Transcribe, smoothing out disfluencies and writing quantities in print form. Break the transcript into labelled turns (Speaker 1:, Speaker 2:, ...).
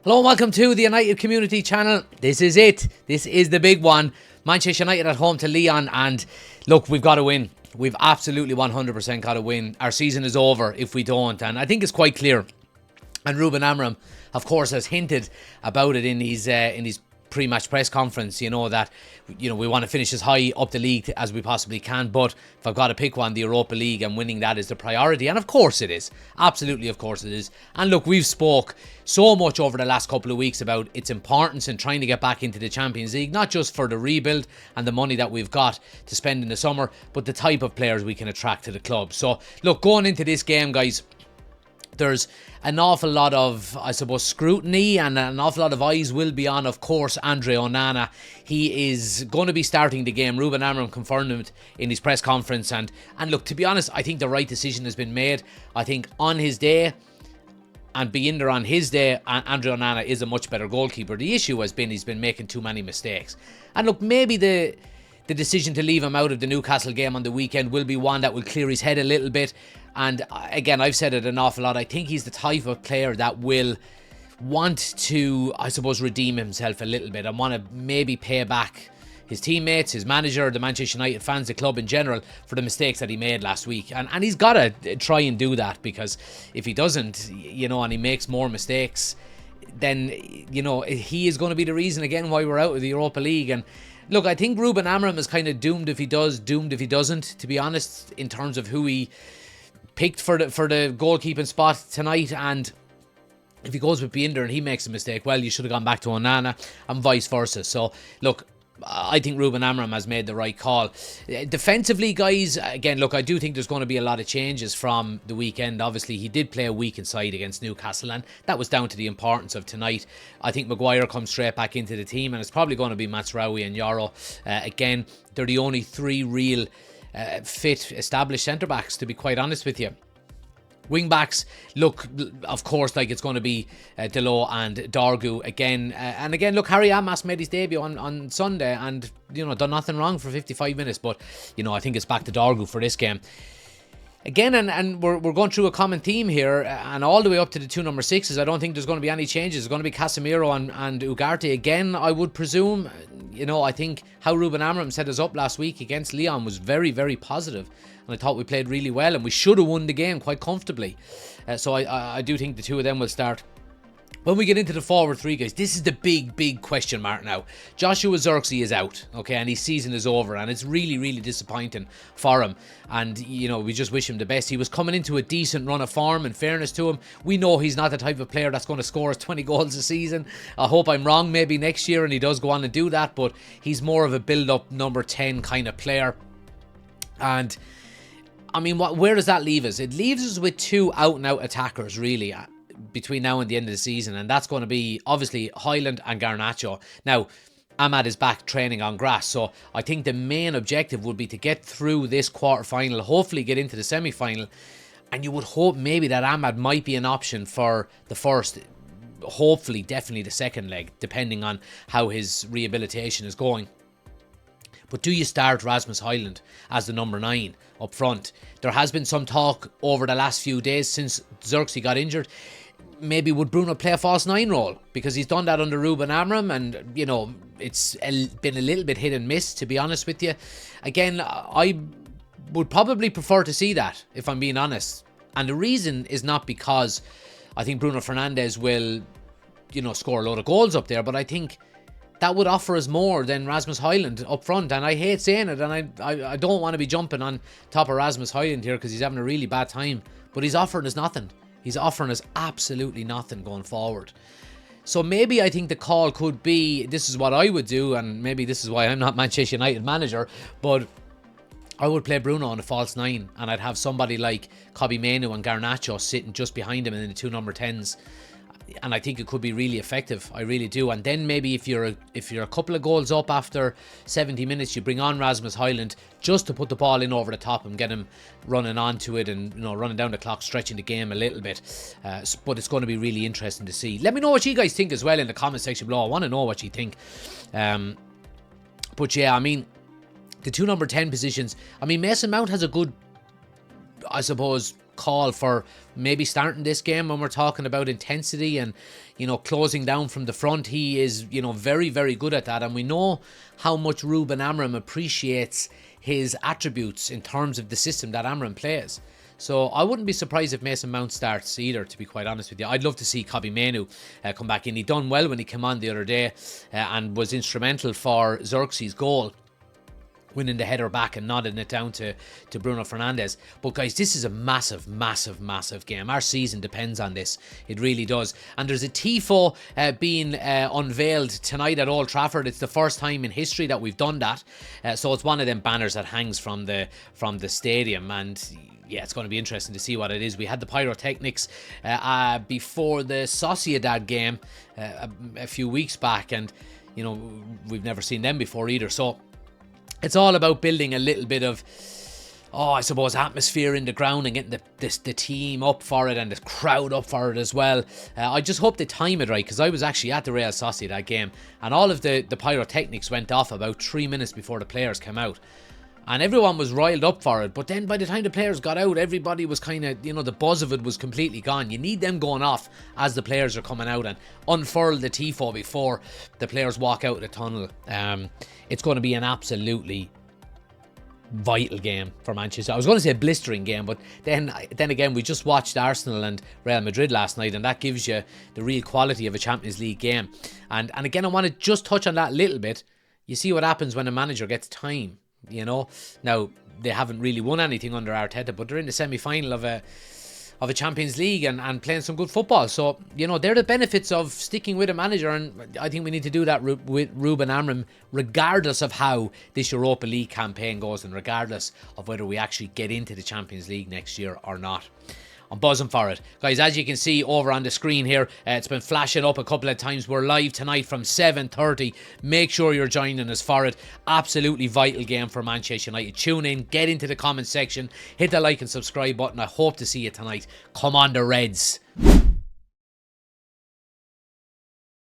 Speaker 1: Hello and welcome to the United Community Channel. This is it. This is the big one. Manchester United at home to Lyon, and look, we've got to win. We've absolutely 100% got to win. Our season is over if we don't, and I think it's quite clear. And Ruben Amorim, of course, has hinted about it in his pre-match press conference, that we want to finish as high up the league as we possibly can, but if I've got to pick one, the Europa League, and winning that is the priority, and of course it is. Absolutely, of course it is. And look, we've spoke so much over the last couple of weeks about its importance in trying to get back into the Champions League, not just for the rebuild and the money that we've got to spend in the summer, but the type of players we can attract to the club. So look, going into this game, guys, there's an awful lot of, I suppose, scrutiny, and an awful lot of eyes will be on, of course, Andre Onana. He is going to be starting the game. Ruben Amorim confirmed it in his press conference, and look, to be honest, I think the right decision has been made. I think on his day, and being there on his day, Andre Onana is a much better goalkeeper. The issue has been he's been making too many mistakes. And look, maybe the decision to leave him out of the Newcastle game on the weekend will be one that will clear his head a little bit. And again, I've said it an awful lot. I think he's the type of player that will want to, I suppose, redeem himself a little bit and want to maybe pay back his teammates, his manager, the Manchester United fans, the club in general, for the mistakes that he made last week. And he's got to try and do that, because if he doesn't, and he makes more mistakes, then, he is going to be the reason again why we're out of the Europa League. And look, I think Ruben Amorim is kind of doomed if he does, doomed if he doesn't, to be honest, in terms of who he picked for the goalkeeping spot tonight. And if he goes with Binder and he makes a mistake, well, you should have gone back to Onana, and vice versa. So look, I think Ruben Amorim has made the right call. Defensively, guys, again, look, I do think there's going to be a lot of changes from the weekend. Obviously, he did play a weak inside against Newcastle, and that was down to the importance of tonight. I think Maguire comes straight back into the team, and it's probably going to be Mazraoui and Yoro. Again, they're the only three real fit, established centre-backs, to be quite honest with you. Wing-backs, look, of course, like it's going to be Delo and Dargu again. And again, look, Harry Amas made his debut on Sunday and, done nothing wrong for 55 minutes. But, I think it's back to Dargu for this game. Again, and we're going through a common theme here, and all the way up to the two number sixes, I don't think there's going to be any changes. It's going to be Casemiro and Ugarte again, I would presume. I think how Ruben Amorim set us up last week against Lyon was very, very positive, and I thought we played really well, and we should have won the game quite comfortably. So I do think the two of them will start. When we get into the forward three, guys, this is the big question mark now. Joshua Zirkzee is out, okay, and his season is over, and it's really, really disappointing for him. And, we just wish him the best. He was coming into a decent run of form, in fairness to him. We know he's not the type of player that's going to score us 20 goals a season. I hope I'm wrong maybe next year and he does go on and do that, but he's more of a build-up number 10 kind of player. And, I mean, where does that leave us? It leaves us with two out-and-out attackers, really, between now and the end of the season, and that's going to be obviously Højlund and Garnacho. Now, Ahmad is back training on grass, so I think the main objective would be to get through this quarter-final, hopefully get into the semi-final, and you would hope maybe that Ahmad might be an option for the first, hopefully definitely the second leg, depending on how his rehabilitation is going. But do you start Rasmus Højlund as the number 9 up front? There has been some talk over the last few days since Zirkzee got injured. Maybe would Bruno play a false 9 role? Because he's done that under Ruben Amorim, and, it's been a little bit hit and miss, to be honest with you. Again, I would probably prefer to see that, if I'm being honest. And the reason is not because I think Bruno Fernandes will, score a load of goals up there, but I think that would offer us more than Rasmus Højlund up front. And I hate saying it, and I don't want to be jumping on top of Rasmus Højlund here because he's having a really bad time, but he's offering us nothing. He's offering us absolutely nothing going forward. So maybe I think the call could be, this is what I would do, and maybe this is why I'm not Manchester United manager, but I would play Bruno on a false 9, and I'd have somebody like Kobbie Mainoo and Garnacho sitting just behind him in the two number 10s. And I think it could be really effective. I really do. And then maybe if you're a couple of goals up after 70 minutes, you bring on Rasmus Højlund just to put the ball in over the top and get him running onto it and running down the clock, stretching the game a little bit. But it's going to be really interesting to see. Let me know what you guys think as well in the comment section below. I want to know what you think. But yeah, I mean, the two number 10 positions. I mean, Mason Mount has a good, I suppose, call for maybe starting this game when we're talking about intensity and, you know, closing down from the front. He is, you know, very, very good at that. And we know how much Ruben Amorim appreciates his attributes in terms of the system that Amorim plays. So I wouldn't be surprised if Mason Mount starts either, to be quite honest with you. I'd love to see Kobbie Mainoo come back in. He done well when he came on the other day and was instrumental for Xerxes' goal, winning the header back and nodding it down to Bruno Fernandes. But guys, this is a massive, massive, massive game. Our season depends on this. It really does. And there's a tifo being unveiled tonight at Old Trafford. It's the first time in history that we've done that. So it's one of them banners that hangs from the stadium, and yeah, it's going to be interesting to see what it is. We had the pyrotechnics before the Sociedad game a few weeks back, and you know, we've never seen them before either. So it's all about building a little bit of, I suppose, atmosphere in the ground and getting the team up for it and the crowd up for it as well. I just hope they time it right, because I was actually at the Real Sociedad game and all of the pyrotechnics went off about 3 minutes before the players came out. And everyone was riled up for it. But then by the time the players got out, everybody was kind of, you know, the buzz of it was completely gone. You need them going off as the players are coming out and unfurl the tifo before the players walk out of the tunnel. It's going to be an absolutely vital game for Manchester. I was going to say a blistering game, but then again, we just watched Arsenal and Real Madrid last night, and that gives you the real quality of a Champions League game. And again, I want to just touch on that a little bit. You see what happens when a manager gets time. You know, now they haven't really won anything under Arteta, but they're in the semi-final of a Champions League and playing some good football. So, you know, they're the benefits of sticking with a manager, and I think we need to do that with Ruben Amorim, regardless of how this Europa League campaign goes and regardless of whether we actually get into the Champions League next year or not. I'm buzzing for it. Guys, as you can see over on the screen here, it's been flashing up a couple of times. We're live tonight from 7:30. Make sure you're joining us for it. Absolutely vital game for Manchester United. Tune in, get into the comment section, hit the like and subscribe button. I hope to see you tonight. Come on, the Reds.